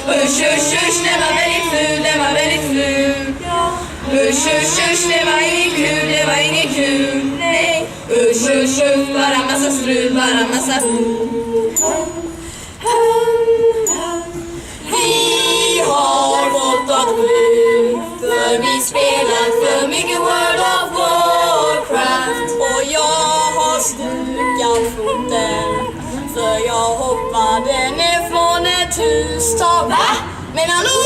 Usch, usch, usch, den var väldigt ful, den var väldigt ful. Usch, usch, usch, det var inget kul, det var inget kul. Nej, usch, usch, usch, bara massa strul, bara massa Vi har gått åt sjuk, för vi spelat för mycket World of Warcraft. Och jag har stukat foten, för jag hoppade ner från ett hustak. Va? Men hallå,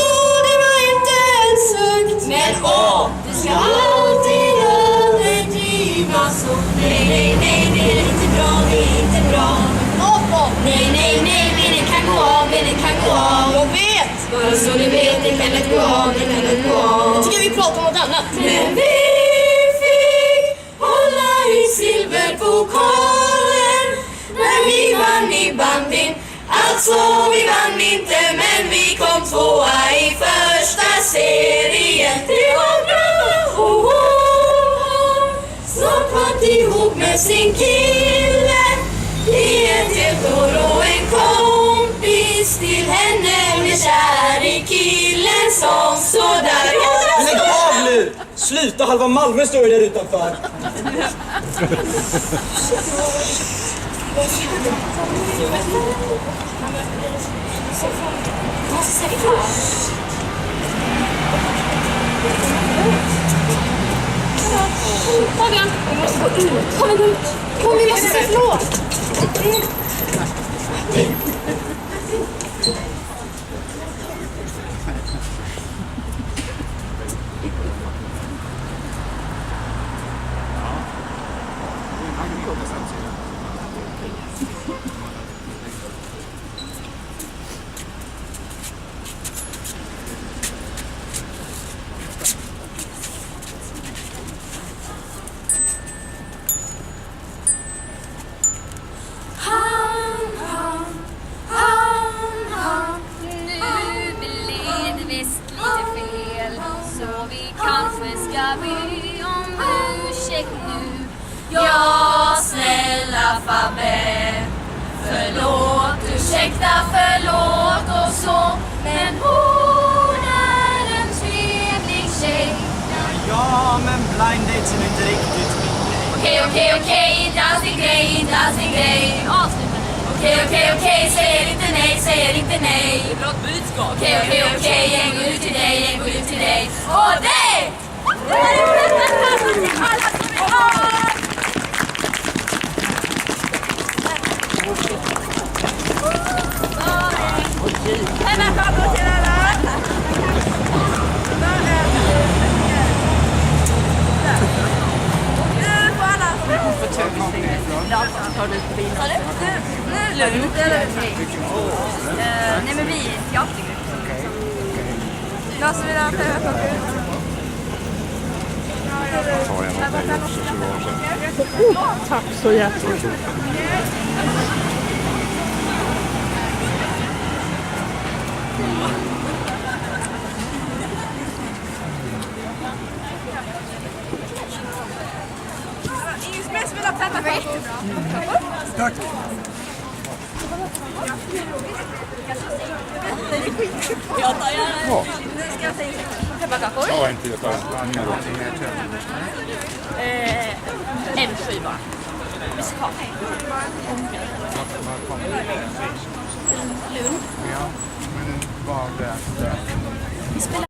det var inte en sukt. Men åh, du ska alltid överdriva så. Nej, nej, nej, det är inte bra, det är inte bra. Nej, nej, nej, men det kan gå av, men det kan gå av. Jag vet! Bara så du vet, det kan inte gå av, det kan inte gå av. Jag tycker vi pratar om något annat. Men vi fick hålla i silverpokalen när vi vann i bandin. Alltså vi vann inte, men vi kom tvåa i första serien. Det var bra, oh, oh, oh. Snart varit ihop med sin kille i ett helt år och en kompis till henne blev kär i killen som sådär. Lägg av nu! Sluta, halva Malmö står ju där utanför. Fabian, vi måste gå ut. Kom ut. Kom, vi måste säga förlåt. Be om ursäkt nu. Ja, snälla Fabbe, förlåt, ursäkta, förlåt och så. Men hon är en trevlig tjej. Ja, men blind dates är inte riktigt min grej. Okej, inte alls din grej, inte alls din grej. Avsluta nu. Okej, säger inte nej. Bra budskap. Okej, en går ut till dig, en går ut till dig. Och dig! Nej men vi är teatergrupp. Jag som vill ha pepparkakor. Tack så hjärtligt. Ingen som helst vill ha pepparkakor. Tack. Jag tar gärna. Nu ska jag säga pepparkakor. Ja, inte jag tar En skiva. Musikal. Lund. Ja, men var där.